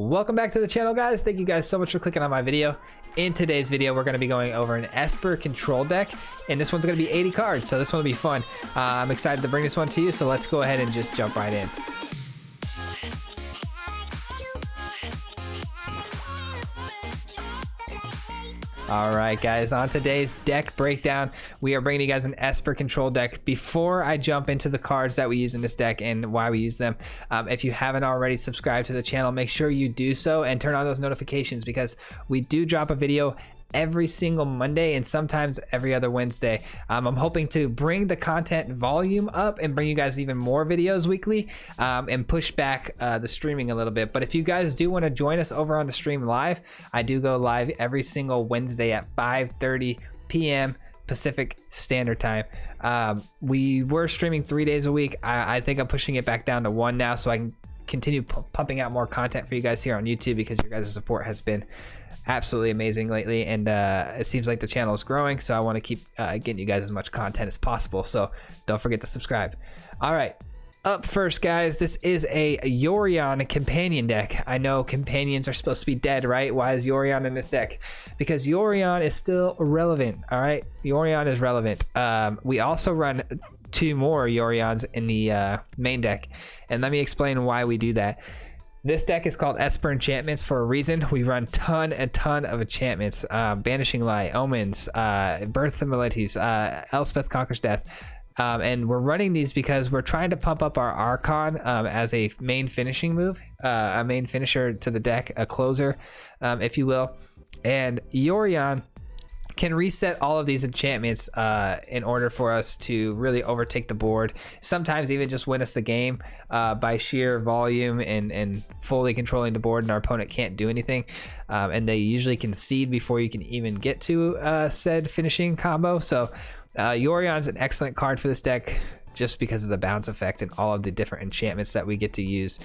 Welcome back to the channel, guys. Thank you guys so much for clicking on my video. In today's video, we're going to be going over an Esper control deck, and this one's going to be 80 cards, so this one will be fun. I'm excited to bring this one to you, so let's go ahead and just jump right in. All right, guys, on today's deck breakdown, we are bringing you guys an Esper control deck. Before I jump into the cards that we use in this deck and why we use them, if you haven't already subscribed to the channel, make sure you do so and turn on those notifications because we do drop a video every single Monday and sometimes every other Wednesday. I'm hoping to bring the content volume up and bring you guys even more videos weekly and push back the streaming a little bit. But if you guys do want to join us over on the stream live, I do go live every single Wednesday at 5:30 p.m. Pacific Standard Time. We were streaming 3 days a week. I think I'm pushing it back down to one now so I can continue pumping out more content for you guys here on YouTube because your guys' support has been absolutely amazing lately, and it seems like the channel is growing, so I want to keep getting you guys as much content as possible, so don't forget to subscribe. All right, up first, guys, this is a Yorion companion deck. I know companions are supposed to be dead, right? Why is Yorion in this deck? Because Yorion is still relevant. All right, Yorion is relevant. We also run 2 more Yorions in the main deck, and let me explain why we do that. This deck is called Esper Enchantments for a reason. We run a ton of enchantments. Banishing Light, Omens, Birth of Meletis, Elspeth Conquers Death. And we're running these because we're trying to pump up our Archon as a main finishing move, a main finisher to the deck, a closer, if you will. And Yorion can reset all of these enchantments in order for us to really overtake the board, sometimes even just win us the game by sheer volume and fully controlling the board, and our opponent can't do anything, and they usually concede before you can even get to said finishing combo. So Yorion is an excellent card for this deck just because of the bounce effect and all of the different enchantments that we get to use.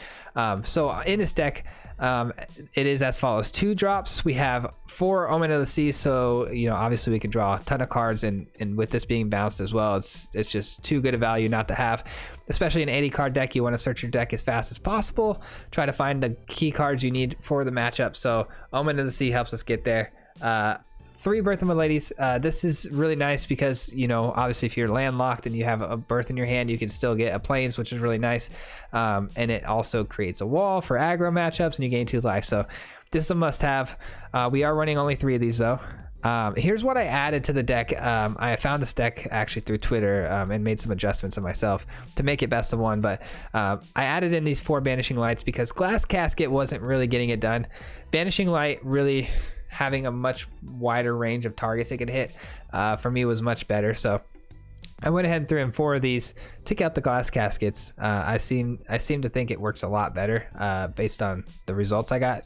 So in this deck, it is as follows: 2 drops. We have 4 Omen of the Sea, so you know, obviously we can draw a ton of cards, and with this being bounced as well, it's just too good a value not to have. Especially an 80 card deck, you want to search your deck as fast as possible, try to find the key cards you need for the matchup. So Omen of the Sea helps us get there. 3 Birth of Meletis. This is really nice because, you know, obviously if you're landlocked and you have a Birth in your hand, you can still get a Plains, which is really nice. And it also creates a wall for aggro matchups, and you gain 2 life. So this is a must-have. We are running only 3 of these though. Here's what I added to the deck. I found this deck actually through Twitter and made some adjustments of myself to make it best of 1. But I added in these 4 Banishing Lights because Glass Casket wasn't really getting it done. Banishing Light really having a much wider range of targets it could hit for me was much better, so I went ahead and threw in 4 of these, took out the Glass Caskets. I seem to think it works a lot better based on the results I got.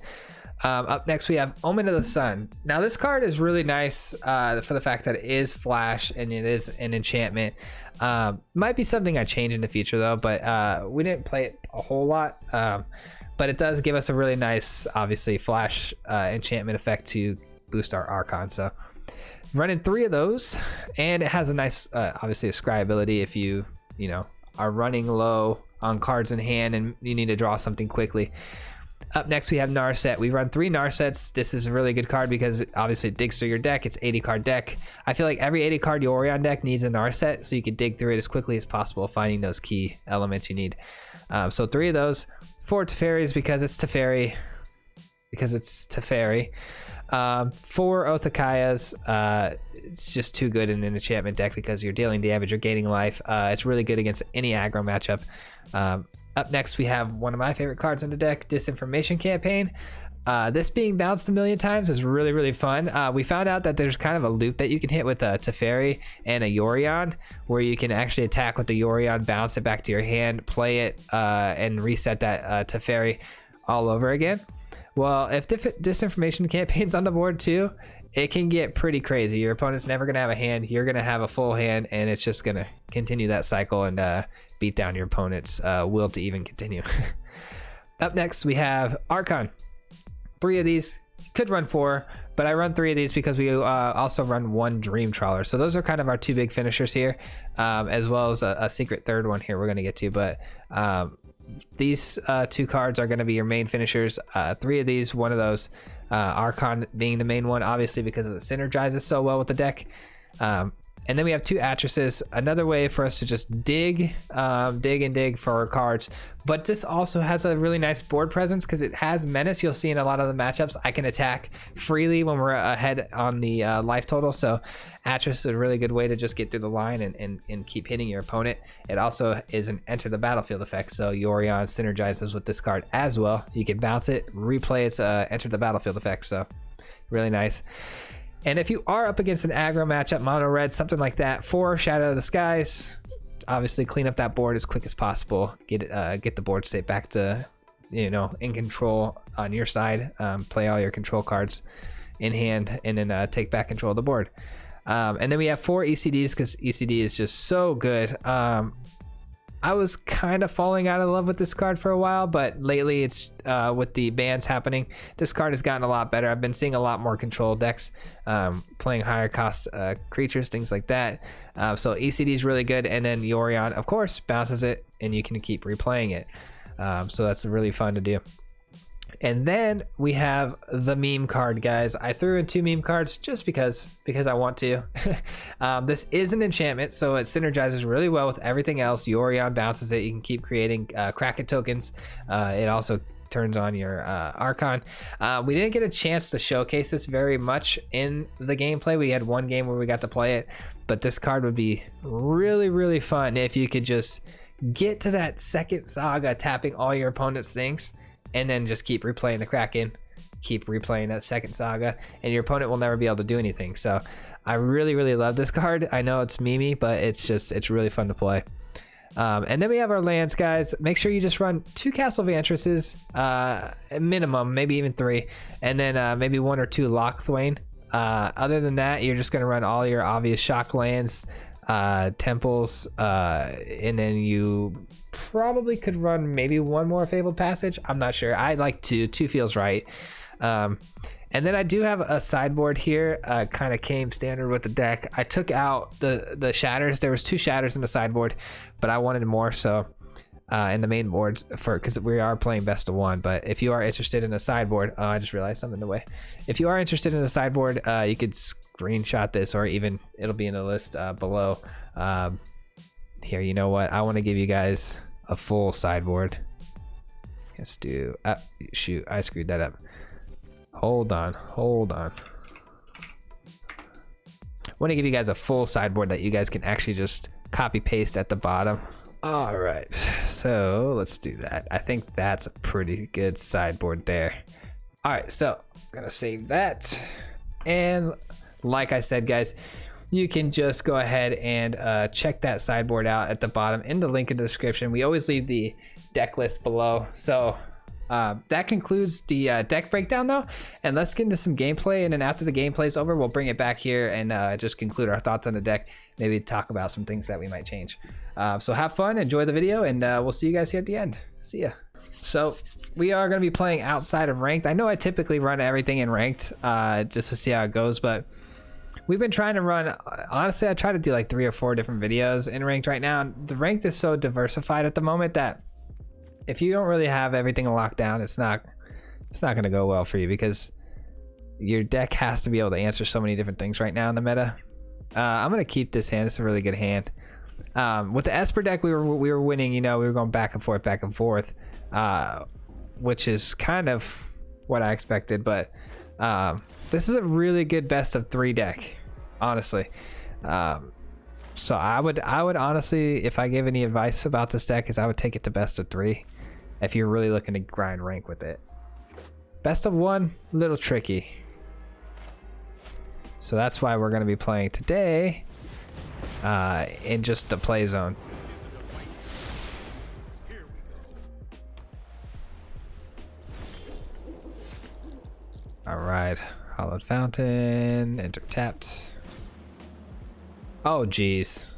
Up next we have Omen of the Sun. Now this card is really nice for the fact that it is flash and it is an enchantment. Might be something I change in the future though, but we didn't play it a whole lot. But it does give us a really nice, obviously, flash enchantment effect to boost our Archon. So running 3 of those, and it has a nice, obviously, a scry ability if you know, are running low on cards in hand and you need to draw something quickly. Up next, we have Narset. We run 3 Narsets. This is a really good card because obviously it digs through your deck. It's 80 card deck. I feel like every 80 card Yorion deck needs a Narset, so you can dig through it as quickly as possible, finding those key elements you need. So 3 of those. 4 Teferis because it's Teferi. 4 Othakayas. It's just too good in an enchantment deck because you're dealing damage, you're gaining life. It's really good against any aggro matchup. Up next, we have one of my favorite cards in the deck, Disinformation Campaign. This being bounced a million times is really, really fun. We found out that there's kind of a loop that you can hit with a Teferi and a Yorion, where you can actually attack with the Yorion, bounce it back to your hand, play it, and reset that Teferi all over again. Well, if Disinformation Campaign's on the board too, it can get pretty crazy. Your opponent's never going to have a hand. You're going to have a full hand, and it's just going to continue that cycle and beat down your opponent's will to even continue. Up next, we have Archon. 3 of these. Could run 4, but I run 3 of these because we also run 1 Dream Trawler. So those are kind of our 2 big finishers here, as well as a secret 3rd one here we're going to get to. But these two cards are going to be your main finishers. 3 of these, one of those, Archon being the main one, obviously because it synergizes so well with the deck. And then we have 2 Atrises, another way for us to just dig for our cards. But this also has a really nice board presence because it has Menace. You'll see in a lot of the matchups, I can attack freely when we're ahead on the life total. So Atris is a really good way to just get through the line and keep hitting your opponent. It also is an enter the battlefield effect. So Yorion synergizes with this card as well. You can bounce it, replay its enter the battlefield effect. So really nice. And if you are up against an aggro matchup, mono red, something like that, for Shatter the Skies, obviously clean up that board as quick as possible. Get the board state back to, in control on your side. Play all your control cards in hand, and then take back control of the board. And then we have 4 ECDs because ECD is just so good. I was kind of falling out of love with this card for a while, but lately it's with the bans happening, this card has gotten a lot better. I've been seeing a lot more control decks, playing higher cost creatures, things like that. So ECD is really good, and then Yorion, of course, bounces it, and you can keep replaying it. So that's really fun to do. And then we have the meme card, guys. I threw in 2 meme cards just because I want to. This is an enchantment, so it synergizes really well with everything else. Yorion bounces it. You can keep creating Kraken tokens. It also turns on your Archon. We didn't get a chance to showcase this very much in the gameplay. We had one game where we got to play it, but this card would be really, really fun if you could just get to that second saga, tapping all your opponent's things, and then just keep replaying the Kraken, keep replaying that second saga, and your opponent will never be able to do anything. So I really, really love this card. I know it's memey, but it's really fun to play. And then we have our lands, guys. Make sure you just run 2 Castle Vantresses, minimum, maybe even 3, and then maybe 1 or 2 Locthwain. Other than that, you're just going to run all your obvious shock lands, temples, and then you probably could run maybe 1 more Fabled Passage. I'm not sure. I like 2 feels right. And then I do have a sideboard here, kind of came standard with the deck. I took out the shatters. There was 2 shatters in the sideboard, but I wanted more, so in the main boards, because we are playing best of 1. But if you are interested in a sideboard, I just realized something in the way. If you are interested in a sideboard, you could screenshot this, or even it'll be in the list below. Here, you know what? I want to give you guys a full sideboard. Let's do. Shoot, I screwed that up. Hold on. I want to give you guys a full sideboard that you guys can actually just copy paste at the bottom. All right, so let's do that. I think that's a pretty good sideboard there. All right, so I'm gonna save that. And like I said, guys, you can just go ahead and check that sideboard out at the bottom in the link in the description. We always leave the deck list below. So that concludes the deck breakdown though, and let's get into some gameplay, and then after the gameplay is over, we'll bring it back here and just conclude our thoughts on the deck, maybe talk about some things that we might change. So have fun, enjoy the video, and we'll see you guys here at the end. See ya. So we are going to be playing outside of ranked. I know I typically run everything in ranked just to see how it goes, but we've been trying to run, honestly, I try to do like 3 or 4 different videos in ranked right now. The ranked is so diversified at the moment that if you don't really have everything locked down, it's not going to go well for you, because your deck has to be able to answer so many different things right now in the meta. I'm going to keep this hand. It's a really good hand. With the Esper deck, we were winning, we were going back and forth, which is kind of what I expected, but this is a really good best of 3 deck, honestly. So I would honestly, if I give any advice about this deck, is I would take it to best of 3 if you're really looking to grind rank with it. Best of 1, a little tricky. So that's why we're going to be playing today in just the play zone. All right, Hallowed Fountain, enter tapped. Oh geez,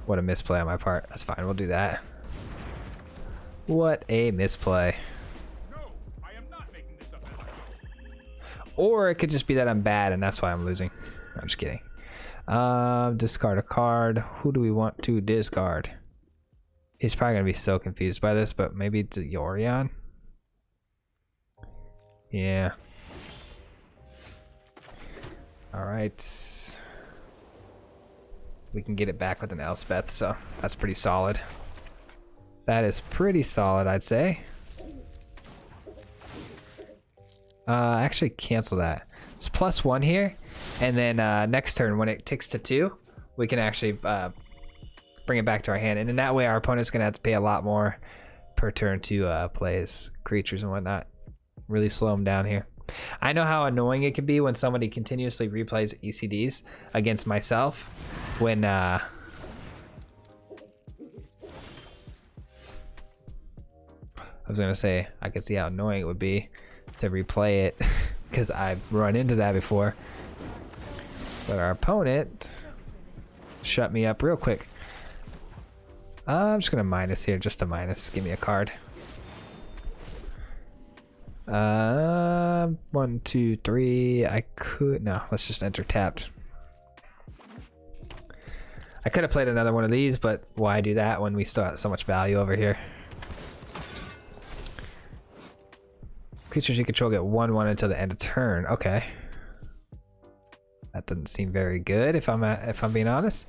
what a misplay on my part. That's fine, we'll do that. What a misplay. No, I am not making this up as I go. Or it could just be that I'm bad and that's why I'm losing. I'm just kidding. Discard a card. Who do we want to discard? He's probably gonna be so confused by this, but maybe it's Yorion. Yeah. All right. We can get it back with an Elspeth, so that's pretty solid. That is pretty solid, I'd say. Actually cancel that. It's +1 here, and then next turn when it ticks to 2, we can actually bring it back to our hand, and in that way our opponent's gonna have to pay a lot more per turn to play his creatures and whatnot. Really slow him down here. I know how annoying it can be when somebody continuously replays ECDs against myself when I was gonna say I could see how annoying it would be to replay it because I've run into that before. But our opponent shut me up real quick. I'm just gonna minus here, just a minus. Give me a card. 1, 2, 3. I could no. Let's just enter tapped. I could have played another one of these, but why do that when we still have so much value over here? Creatures you control get 1/1 until the end of turn. Okay, that doesn't seem very good if I'm being honest.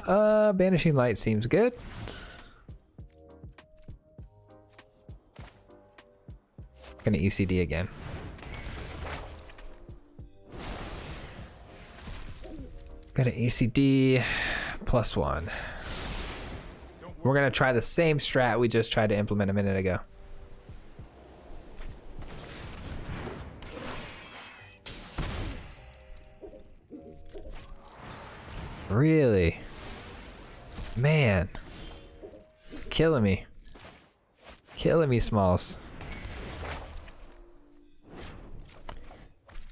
Banishing Light seems good. Gonna ECD again. Gonna ECD +1. We're gonna try the same strat we just tried to implement a minute ago. Really? Man. Killing me. Killing me, Smalls.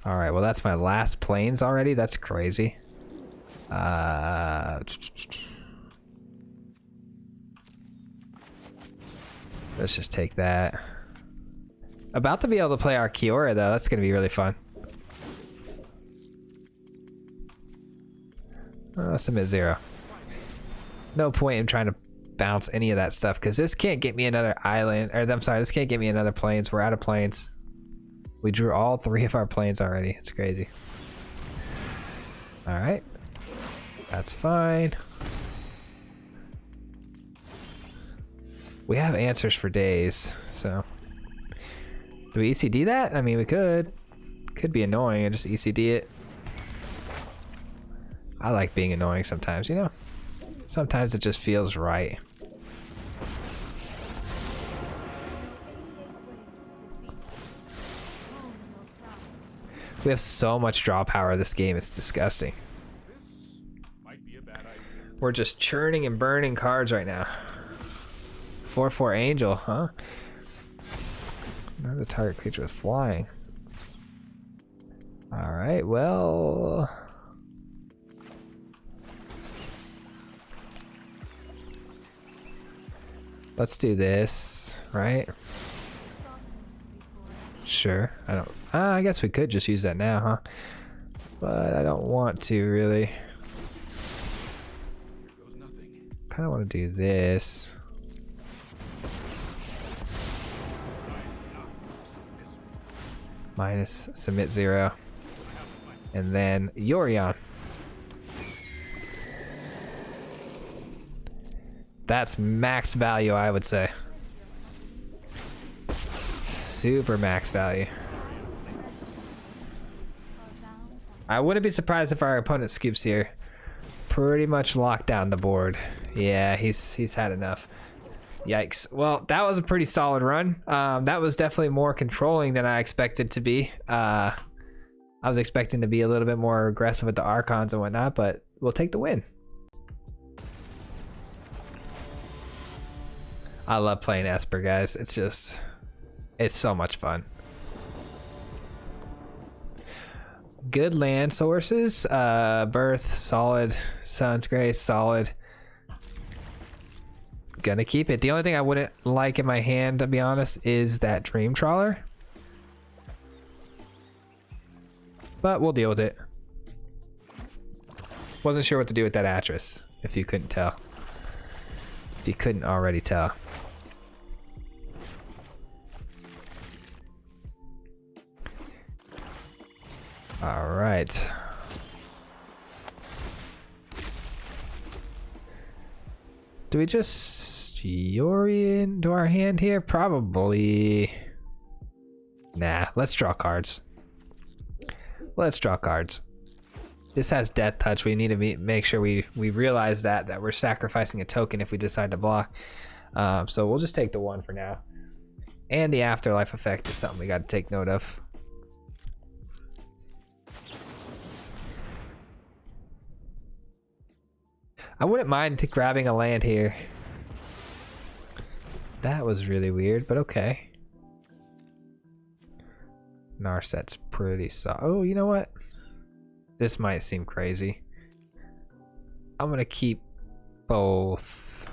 Alright, well that's my last planes already. That's crazy. Let's just take that. About to be able to play our Kiora though. That's gonna be really fun. Submit 0. No point in trying to bounce any of that stuff because this can't get me another island. Or I'm sorry, this can't get me another planes. We're out of planes. We drew all 3 of our planes already. It's crazy. All right, that's fine. We have answers for days, so do we ECD that? I mean, we could. Could be annoying and just ECD it. I like being annoying sometimes, you know? Sometimes it just feels right. We have so much draw power this game, it's disgusting. Might be a bad idea. We're just churning and burning cards right now. 4/4 Angel, huh? Another target creature with flying. Alright, well... let's do this, right? Sure. I don't... I guess we could just use that now, huh? But I don't want to, really. Kind of want to do this. Minus submit 0. And then Yorion. That's max value, I would say. Super max value. I wouldn't be surprised if our opponent scoops here. Pretty much locked down the board. Yeah, he's had enough. Yikes. Well, that was a pretty solid run. That was definitely more controlling than I expected to be. I was expecting to be a little bit more aggressive with the Archons and whatnot, but we'll take the win. I love playing Esper, guys. It's so much fun. Good land sources. Birth, solid. Sun's Grace, solid. Gonna keep it. The only thing I wouldn't like in my hand, to be honest, is that Dream Trawler. But we'll deal with it. Wasn't sure what to do with that Atris, if you couldn't tell. If you couldn't already tell. All right. Do we just Yorion into our hand here? Probably. Nah, let's draw cards. Let's draw cards. This has Death Touch. We need to make sure we realize that we're sacrificing a token if we decide to block. So we'll just take the 1 for now. And the Afterlife effect is something we got to take note of. I wouldn't mind grabbing a land here. That was really weird, but okay. Narset's pretty solid. Oh, you know what? This might seem crazy. I'm gonna keep both.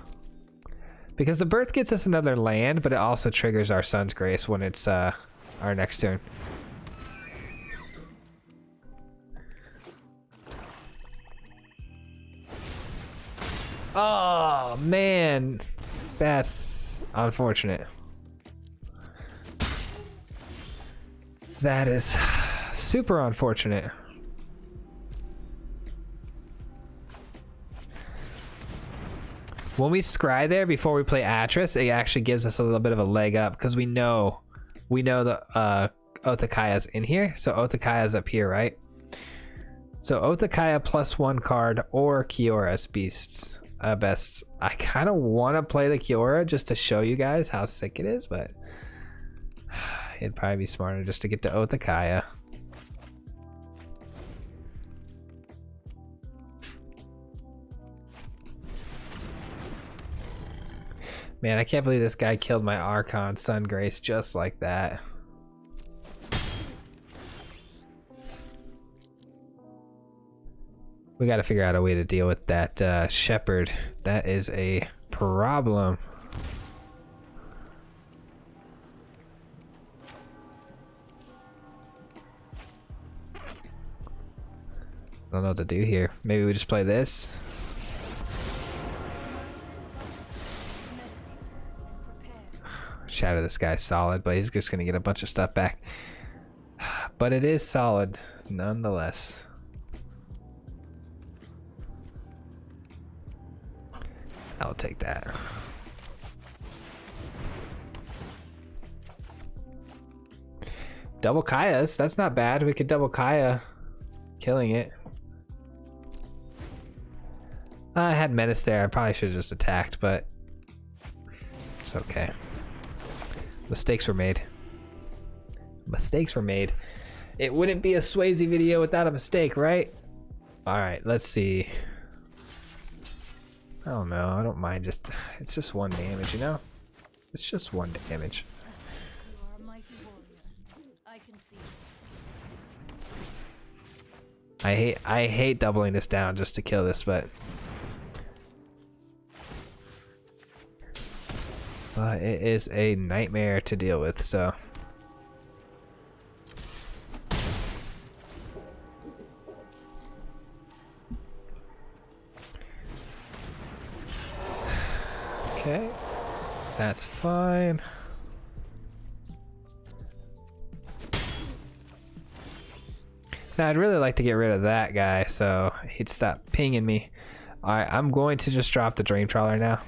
Because the Birth gets us another land, but it also triggers our Sun's Grace when it's our next turn. Oh man, that's unfortunate. That is super unfortunate. When we scry there before we play Atris, it actually gives us a little bit of a leg up because we know the Othakaya's in here. So Othakaya's up here, right? So Othakaya +1 card or Kiora's beasts. Best. I kind of want to play the Kiora just to show you guys how sick it is, but it'd probably be smarter just to get the Othakaya. Man, I can't believe this guy killed my Archon Sun Grace just like that. We got to figure out a way to deal with that shepherd. That is a problem. I don't know what to do here. Maybe we just play this. Shatter the Sky solid, but he's just gonna get a bunch of stuff back. But it is solid nonetheless. I'll take that. Double Kaya's, that's not bad. We could double Kaya, killing it. I had Menace there. I probably should have just attacked, but it's okay. Mistakes were made. Mistakes were made. It wouldn't be a Swayze video without a mistake, right? Alright, let's see. I don't know. I don't mind just... It's just 1 damage, you know? It's just 1 damage. You are a mighty warrior. I can see. I hate doubling this down just to kill this, but it is a nightmare to deal with, so okay, that's fine. Now I'd really like to get rid of that guy so he'd stop pinging me. Alright, I'm going to just drop the Dream Trawler now.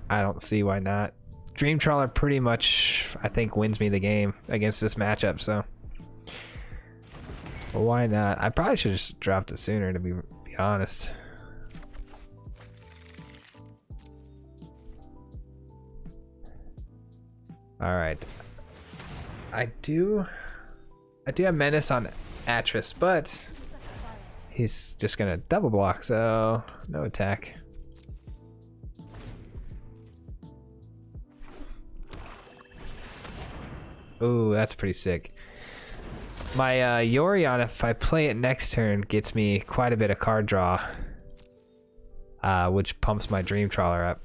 I don't see why not. Dream Trawler pretty much, I think, wins me the game against this matchup, so why not? I probably should have just dropped it sooner, to be honest. Alright. I do have Menace on Atris, but he's just gonna double block, so no attack. Ooh, that's pretty sick. My Yorion, if I play it next turn, gets me quite a bit of card draw, which pumps my Dream Trawler up.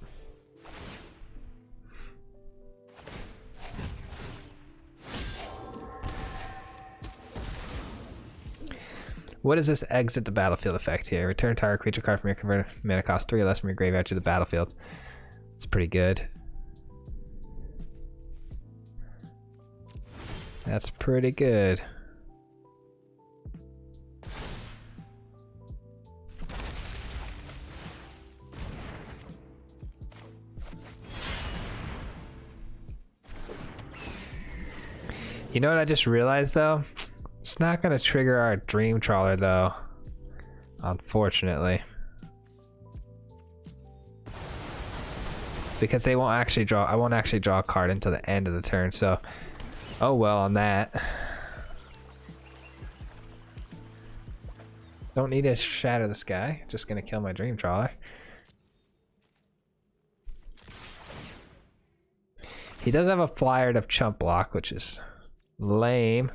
What is this exit the battlefield effect here? Return target creature card from your converted mana cost 3 or less from your graveyard to the battlefield. It's pretty good. That's pretty good. You know what I just realized though? It's not gonna trigger our Dream Trawler though, unfortunately. Because they won't actually draw, I won't actually draw a card until the end of the turn, so oh well on that. Don't need to Shatter the Sky, just gonna kill my Dream Trawler. He does have a flyered of chump block, which is lame.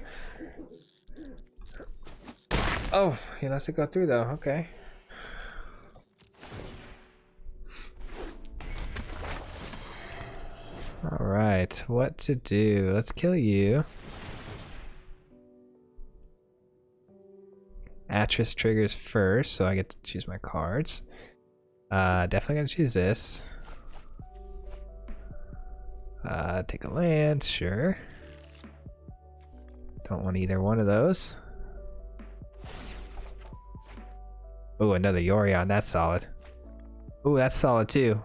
Oh, he lets it go through though, okay. Alright, what to do? Let's kill you. Atris triggers first, so I get to choose my cards. Definitely gonna choose this. Take a land, sure. Don't want either one of those. Oh, another Yorion, that's solid. Oh, that's solid too.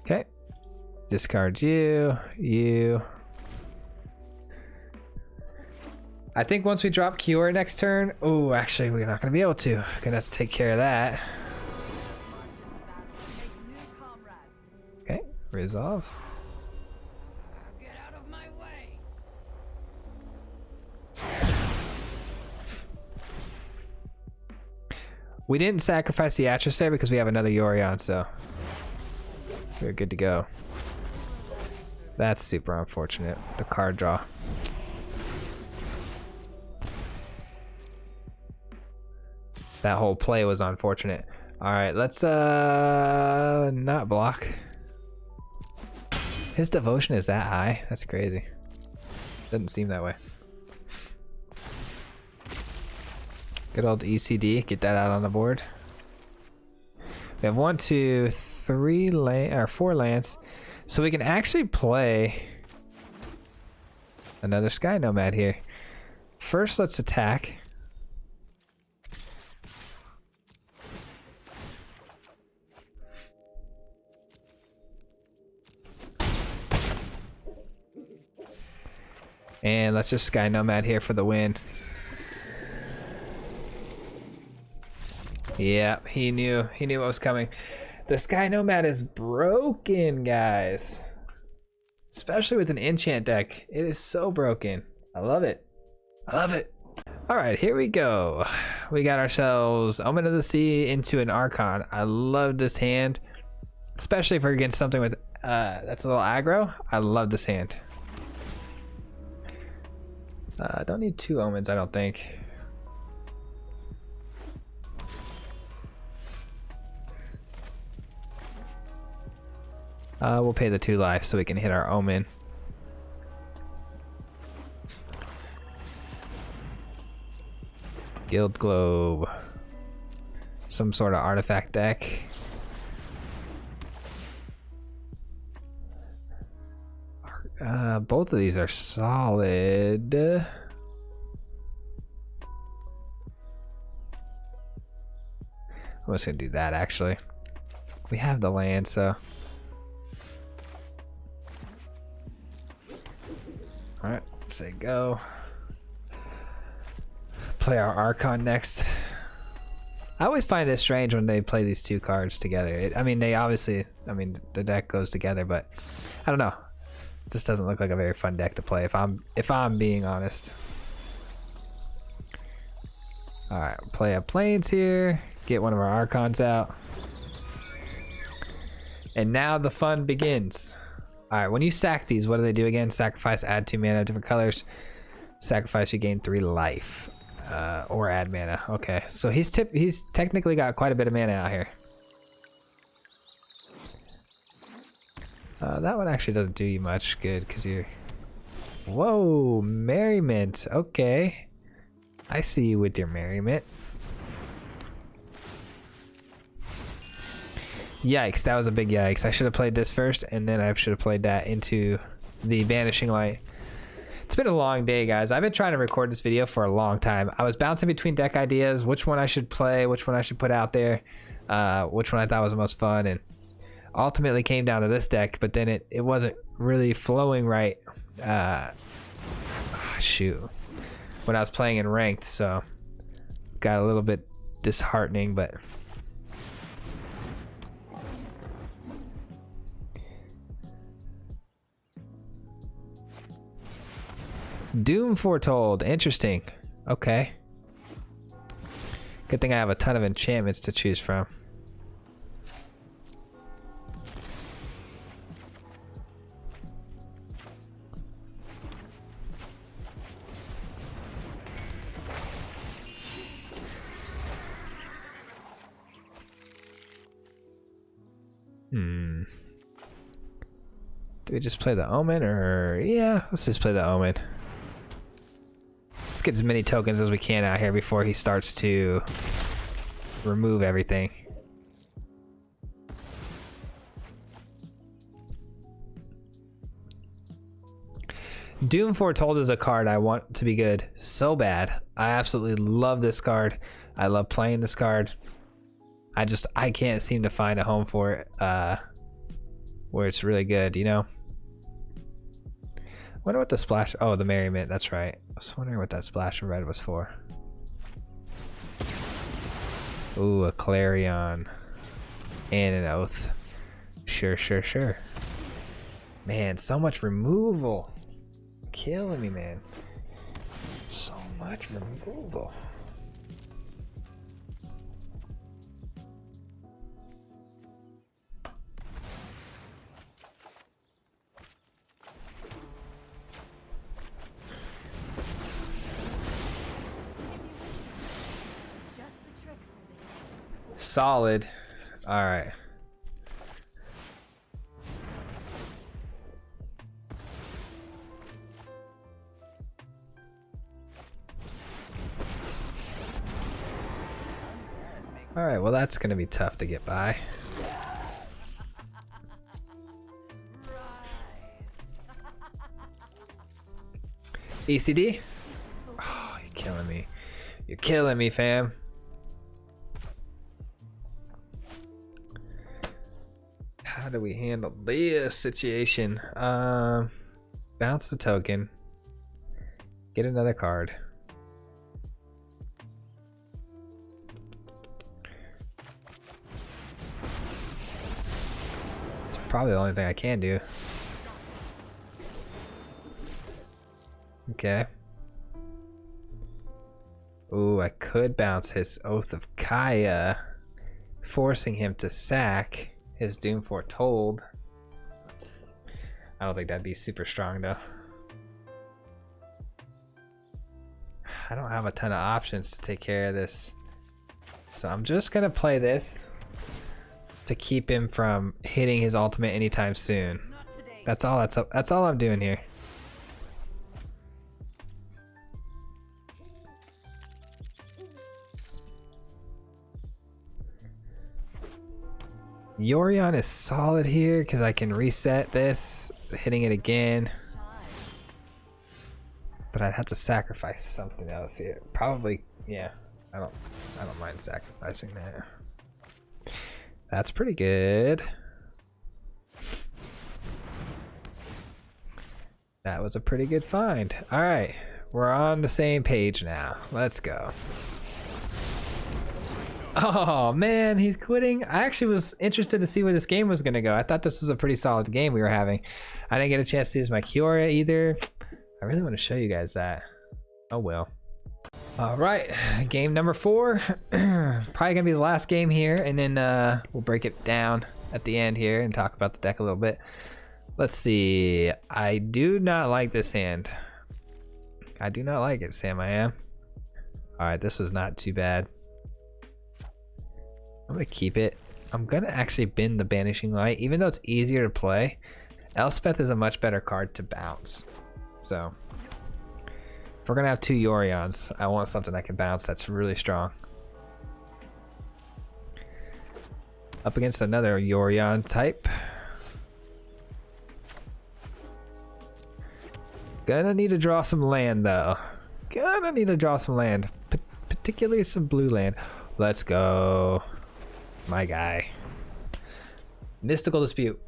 Okay. Discard you, you. I think once we drop Kiora next turn, oh, actually we're not gonna be able to. Gonna have to take care of that. Okay, resolve. Get out of my way. We didn't sacrifice the Atris there because we have another Yorion, so we're good to go. That's super unfortunate, the card draw. That whole play was unfortunate. All right, let's not block. His devotion is that high? That's crazy. Doesn't seem that way. Good old ECD, get that out on the board. We have 1, 2, 3 land or 4 lands, so we can actually play another Sky Nomad here. First, let's attack. And let's just Sky Nomad here for the win. Yeah, he knew what was coming. The Sky Nomad is broken, guys. Especially with an enchant deck. It is so broken. I love it. I love it. All right, here we go. We got ourselves Omen of the Sea into an Archon. I love this hand. Especially if we're against something with that's a little aggro. I love this hand. Don't need 2 Omens, I don't think. We'll pay the 2 life so we can hit our Omen. Guild Globe. Some sort of artifact deck. Both of these are solid. I'm just gonna do that actually. We have the land, so. Alright, say go. Play our Archon next. I always find it strange when they play these 2 cards together. I mean, they obviously, the deck goes together, but I don't know. It just doesn't look like a very fun deck to play if I'm being honest. Alright, play a Plains here. Get one of our Archons out. And now the fun begins. Alright, when you sack these, what do they do again? Sacrifice, add 2 mana, different colors. Sacrifice, you gain 3 life. Or add mana. Okay, so he's technically got quite a bit of mana out here. That one actually doesn't do you much good because you're... Whoa, Merriment. Okay. I see you with your Merriment. Yikes, that was a big yikes. I should have played this first, and then I should have played that into the Banishing Light. It's been a long day, guys. I've been trying to record this video for a long time. I was bouncing between deck ideas, which one I should play, which one I should put out there, which one I thought was the most fun, and ultimately came down to this deck, but then it wasn't really flowing right. Shoot. When I was playing in ranked, so got a little bit disheartening, but Doom Foretold, interesting. Okay. Good thing I have a ton of enchantments to choose from. Do we just play the Omen, or yeah, let's just play the Omen. Let's get as many tokens as we can out here before he starts to remove everything. Doom Foretold is a card I want to be good so bad. I absolutely love this card. I love playing this card. I can't seem to find a home for it where it's really good, you know? Wonder what the splash, oh, the Merriment, that's right. I was wondering what that splash of red was for. Ooh, a Clarion and an Oath. Sure. Man, so much removal. Killing me, man. So much removal. Solid. All right. All right, well that's gonna be tough to get by. ECD? Oh, you're killing me. You're killing me, fam. How do we handle this situation? Bounce the token. Get another card. It's probably the only thing I can do. Okay. Ooh, I could bounce his Oath of Kaya, forcing him to sack his Doom Foretold. I don't think that'd be super strong though. I don't have a ton of options to take care of this, so I'm just gonna play this to keep him from hitting his ultimate anytime soon. That's all I'm doing here. Yorion is solid here because I can reset this, hitting it again. But I'd have to sacrifice something else here. Probably, yeah. I don't mind sacrificing that. That's pretty good. That was a pretty good find. All right, we're on the same page now. Let's go. Oh man, he's quitting. I actually was interested to see where this game was gonna go. I thought this was a pretty solid game we were having. I didn't get a chance to use my Kiora either. I really want to show you guys that. Oh well. All right, game number 4. Probably gonna be the last game here, and then we'll break it down at the end here and talk about the deck a little bit. Let's see. I do not like this hand. I do not like it, Sam. I am. All right, this was not too bad. I'm gonna keep it. I'm gonna actually bin the Banishing Light, even though it's easier to play. Elspeth is a much better card to bounce. So if we're gonna have 2 Yorions, I want something I can bounce that's really strong. Up against another Yorion type. Gonna need to draw some land though. Gonna need to draw some land. Particularly some blue land. Let's go. My guy. Mystical Dispute.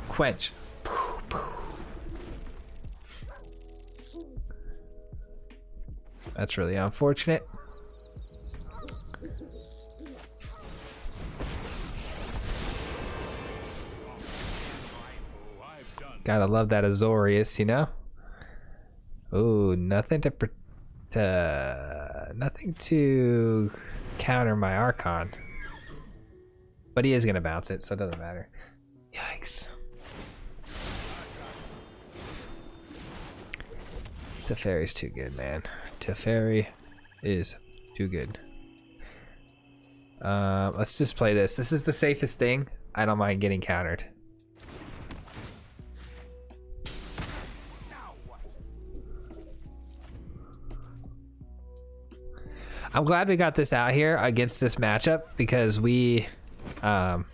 Quench. That's really unfortunate. Gotta love that Azorius, you know? Ooh, nothing to counter my Archon. But he is gonna bounce it, so it doesn't matter. Yikes. Teferi's too good, man. Teferi is too good. Let's just play this. This is the safest thing. I don't mind getting countered. I'm glad we got this out here against this matchup because we we're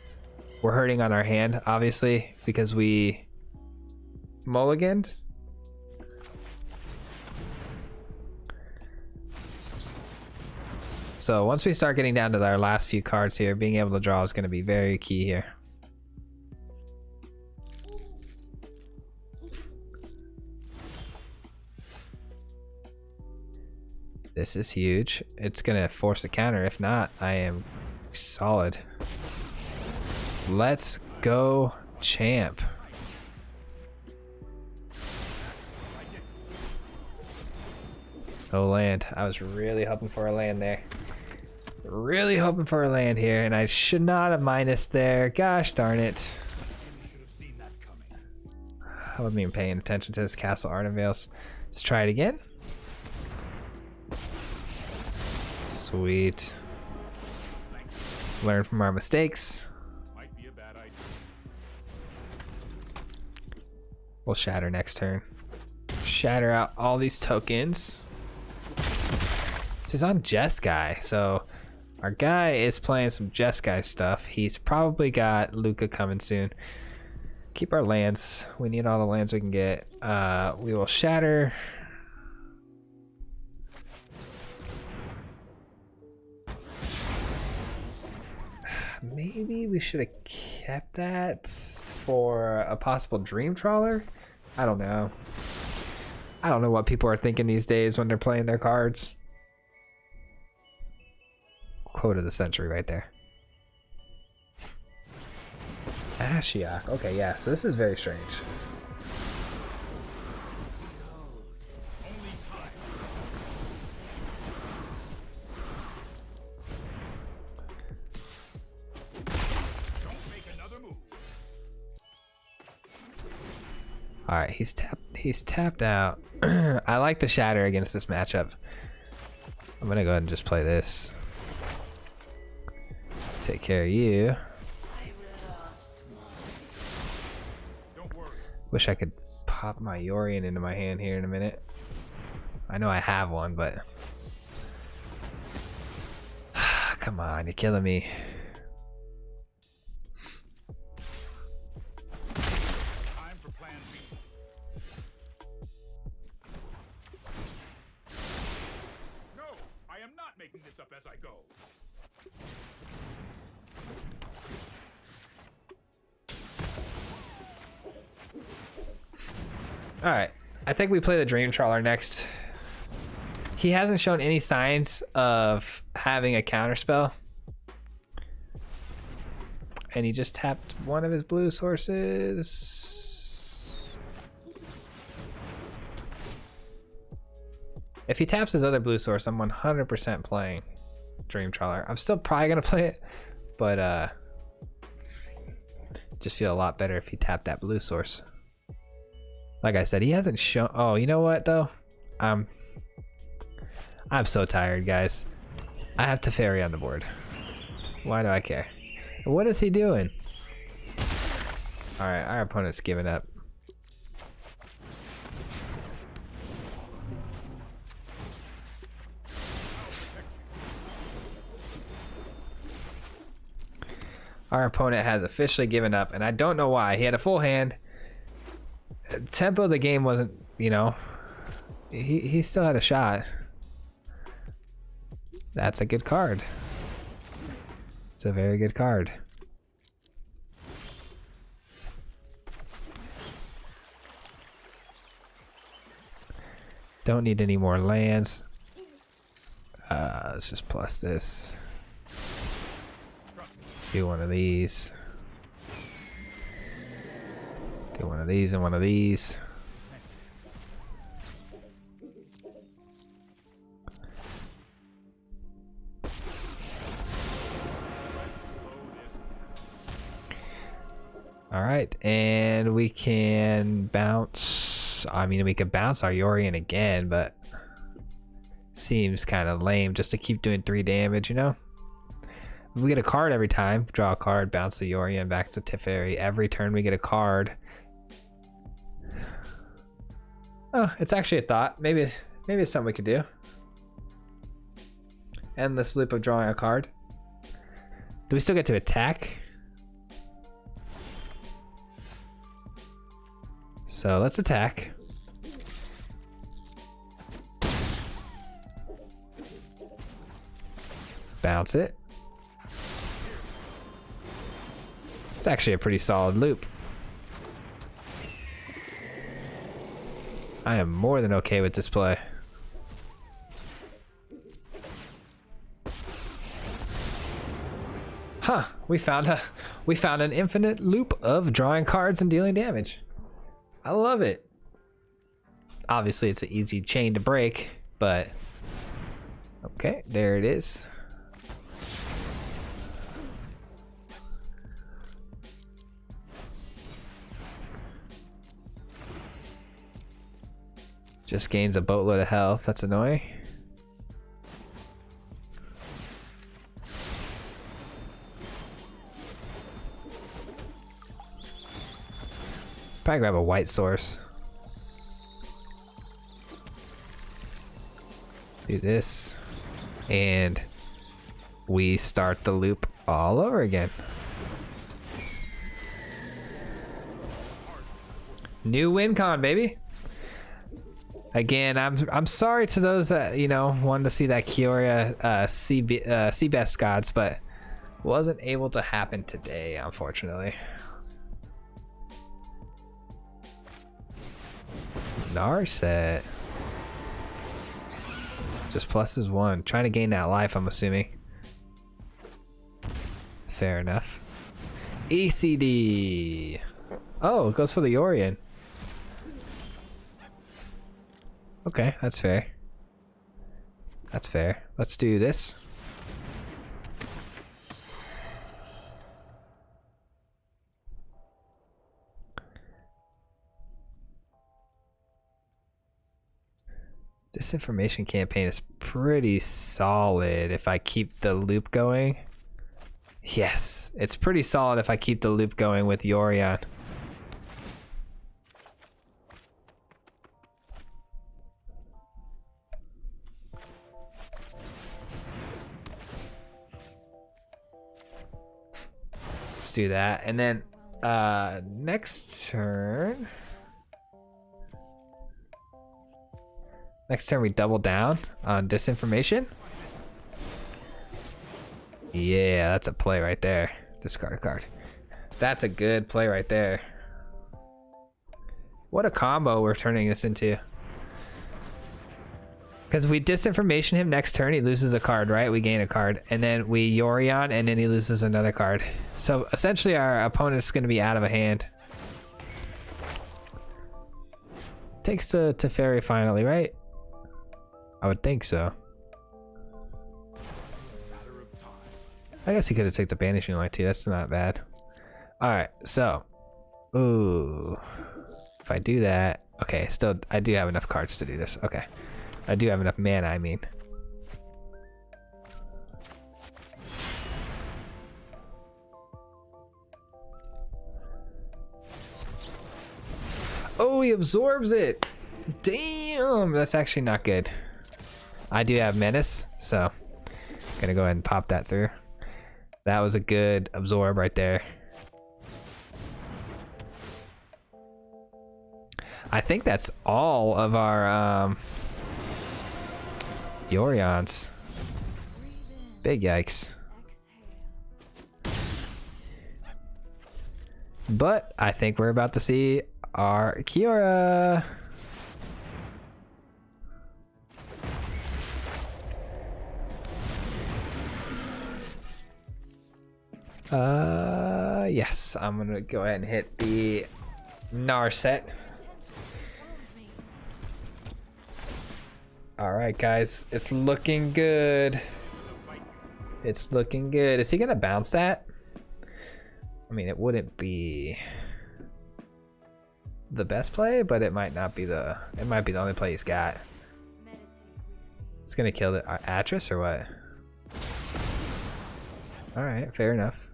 hurting on our hand, obviously, because we mulliganed. So once we start getting down to our last few cards here, being able to draw is going to be very key here. This is huge. It's going to force a counter. If not, I am solid. Let's go, champ. No land. I was really hoping for a land there. Really hoping for a land here, and I should not have minused there. Gosh darn it. I wasn't even paying attention to this Castle Ardenvales. Let's try it again. Sweet. Learn from our mistakes. Might be a bad idea. We'll shatter next turn. Shatter out all these tokens. This is on Jeskai, so our guy is playing some Jeskai stuff. He's probably got Luca coming soon. Keep our lands. We need all the lands we can get. We will shatter. Maybe we should have kept that for a possible Dream Trawler. I don't know. I don't know what people are thinking these days when they're playing their cards. Quote of the century right there. Ashiok. Okay, yeah, so this is very strange. All right, he's tapped out. I like to shatter against this matchup. I'm gonna go ahead and just play this. Take care of you. Wish I could pop my Yorion into my hand here in a minute. I know I have one, but come on, you're killing me. Making this up as I go. All right, I think we play the Dream Trawler next. He hasn't shown any signs of having a counter spell, and he just tapped one of his blue sources. If he taps his other blue source, I'm 100% playing Dream Trawler. I'm still probably gonna play it, but just feel a lot better if he tapped that blue source. Like I said, he hasn't shown. Oh, you know what though? I'm so tired, guys. I have Teferi on the board. Why do I care? What is he doing? All right, our opponent's giving up. Our opponent has officially given up, and I don't know why. He had a full hand. Tempo of the game wasn't, you know, he still had a shot. That's a good card. It's a very good card. Don't need any more lands. Let's just plus this. Do one of these. Do one of these and one of these. All right, and we can bounce. I mean, we could bounce our Yorion again, but seems kind of lame just to keep doing 3 damage, you know? We get a card every time. Draw a card, bounce the Yorion back to Teferi. Every turn we get a card. Oh, it's actually a thought. Maybe it's something we could do. Endless loop of drawing a card. Do we still get to attack? So let's attack. Bounce it. It's actually a pretty solid loop. I am more than okay with this play. Huh, we found an infinite loop of drawing cards and dealing damage. I love it. Obviously it's an easy chain to break, but okay, there it is. Just gains a boatload of health. That's annoying. Probably grab a white source. Do this. And we start the loop all over again. New win con, baby. Again, I'm sorry to those that, you know, wanted to see that Kiora sea best gods, but wasn't able to happen today, unfortunately. Narset. Just pluses 1. Trying to gain that life, I'm assuming. Fair enough. ECD. Oh, it goes for the Yorion. Okay, that's fair. That's fair. Let's do this. Disinformation Campaign is pretty solid if I keep the loop going. Yes, it's pretty solid if I keep the loop going with Yorion. Let's do that, and then next turn we double down on Disinformation. Yeah, that's a play right there. Discard a card. That's a good play right there. What a combo we're turning this into. Because we Disinformation him next turn, he loses a card, right? We gain a card. And then we Yorion, and then he loses another card. So essentially our opponent's going to be out of a hand. Takes to Teferi finally, right? I would think so. I guess he could have taken the Banishing Light too. That's not bad. Alright, so. Ooh. If I do that. Okay, still, I do have enough cards to do this. Okay. I do have enough mana, I mean. Oh, he absorbs it. Damn, that's actually not good. I do have Menace, so gonna go ahead and pop that through. That was a good absorb right there. I think that's all of our Yorions. Big yikes. But I think we're about to see our Kiora. Yes, I'm gonna go ahead and hit the Narset. All right, guys, it's looking good. It's looking good. Is he gonna bounce that? I mean, it wouldn't be the best play, but it might not be the. It might be the only play he's got. It's gonna kill the Atris or what? All right, fair enough.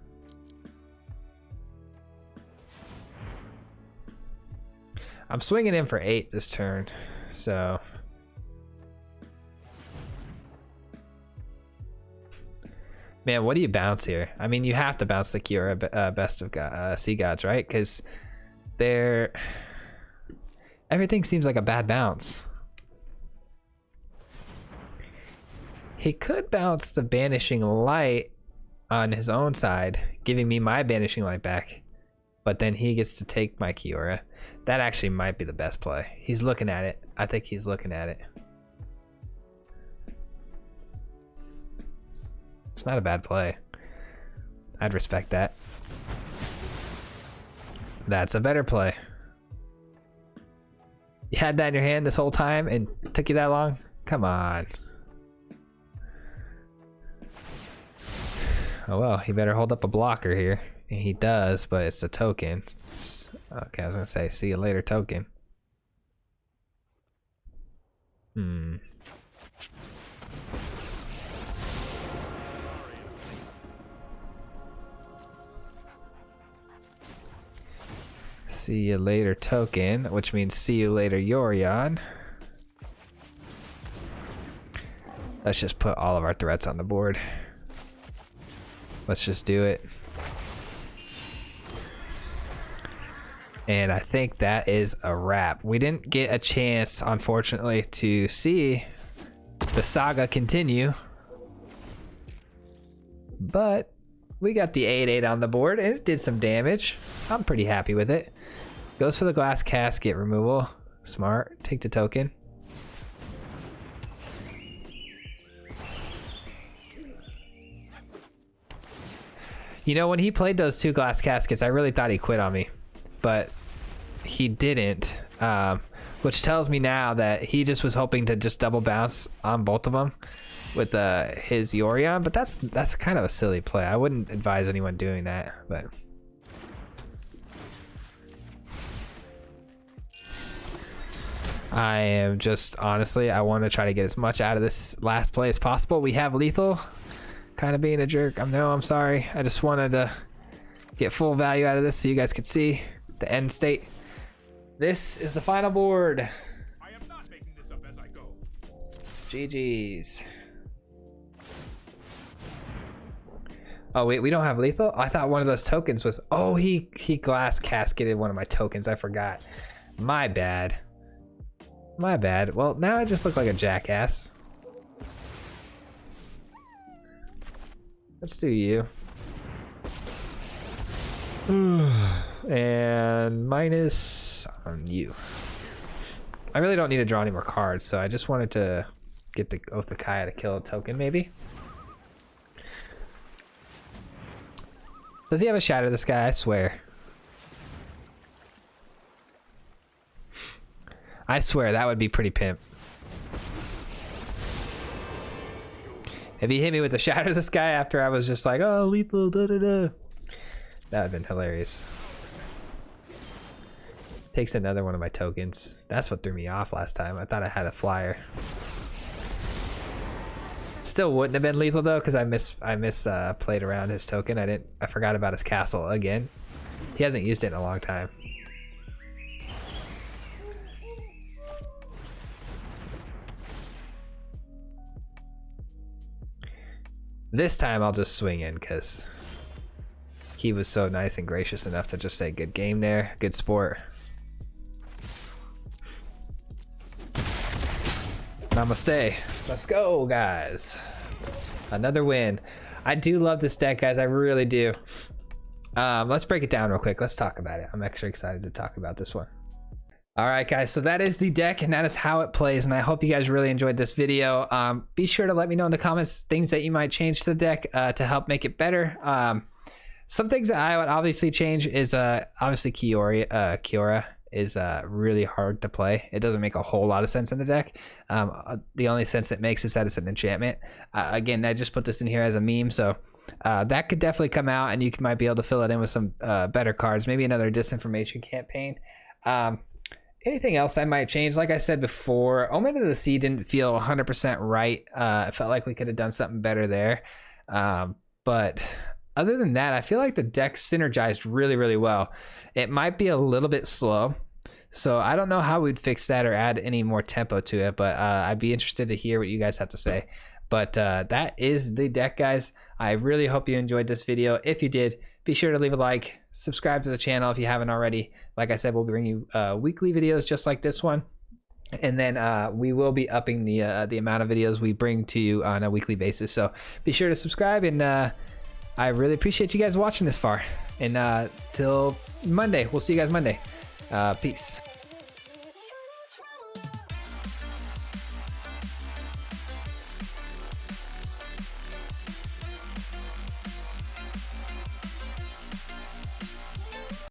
I'm swinging in for 8 this turn, so. Man, what do you bounce here? I mean, you have to bounce the Kiora Best of Sea Gods, right? Because they're... everything seems like a bad bounce. He could bounce the Banishing Light on his own side, giving me my Banishing Light back. But then he gets to take my Kiora. That actually might be the best play. He's looking at it. I think he's looking at it. It's not a bad play. I'd respect that. That's a better play. You had that in your hand this whole time and it took you that long? Come on. Oh well, he better hold up a blocker here. And he does, but it's a token. Okay, I was gonna say, see you later token. See you later token, which means see you later Yorion. Let's just put all of our threats on the board. Let's just do it. And I think that is a wrap. We didn't get a chance, unfortunately, to see the saga continue. But we got the 8/8 on the board and it did some damage. I'm pretty happy with it. Goes for the glass casket removal. Smart. Take the token. You know, when he played those 2 glass caskets, I really thought he quit on me. But he didn't. Which tells me now that he just was hoping to just double bounce on both of them with his Yorion. But that's kind of a silly play. I wouldn't advise anyone doing that. But I am just, honestly, I want to try to get as much out of this last play as possible. We have lethal. Kind of being a jerk. I'm sorry. I just wanted to get full value out of this so you guys could see the end state. This is the final board. I am not making this up as I go. GG's. Oh wait, we don't have lethal? I thought one of those tokens was... oh, he glass casketed one of my tokens. I forgot. My bad. My bad. Well, now I just look like a jackass. Let's do you. And minus on you. I really don't need to draw any more cards, so I just wanted to get the Oath of Kaya to kill a token, maybe. Does he have a Shatter the Sky? I swear. I swear, that would be pretty pimp. If he hit me with the Shatter the Sky after I was just like, oh, lethal, da-da-da. That would have been hilarious. Takes another one of my tokens. That's what threw me off last time. I thought I had a flyer. Still wouldn't have been lethal though, because I played around his token. I forgot about his castle again. He hasn't used it in a long time. This time I'll just swing in because he was so nice and gracious enough to just say good game there, good sport. Namaste. Let's go, guys. Another win. I do love this deck, guys. I really do. Let's break it down real quick. Let's talk about it. I'm actually excited to talk about this one. All right, guys, so that is the deck and that is how it plays, and I hope you guys really enjoyed this video. Be sure to let me know in the comments things that you might change to the deck to help make it better. Some things that I would obviously change is obviously Kiora is really hard to play. It doesn't make a whole lot of sense in the deck. The only sense it makes is that it's an enchantment. Again, I just put this in here as a meme, so that could definitely come out, and you might be able to fill it in with some better cards, maybe another Disinformation Campaign. Anything else I might change? Like I said before, Omen of the Sea didn't feel 100% right. It felt like we could have done something better there. But other than that, I feel like the deck synergized really, really well. It might be a little bit slow, so I don't know how we'd fix that or add any more tempo to it, but I'd be interested to hear what you guys have to say. But that is the deck, guys. I really hope you enjoyed this video. If you did, be sure to leave a like, subscribe to the channel if you haven't already. Like I said, we'll bring you weekly videos just like this one. And then we will be upping the amount of videos we bring to you on a weekly basis. So be sure to subscribe, and I really appreciate you guys watching this far. And till Monday, we'll see you guys Monday. Peace.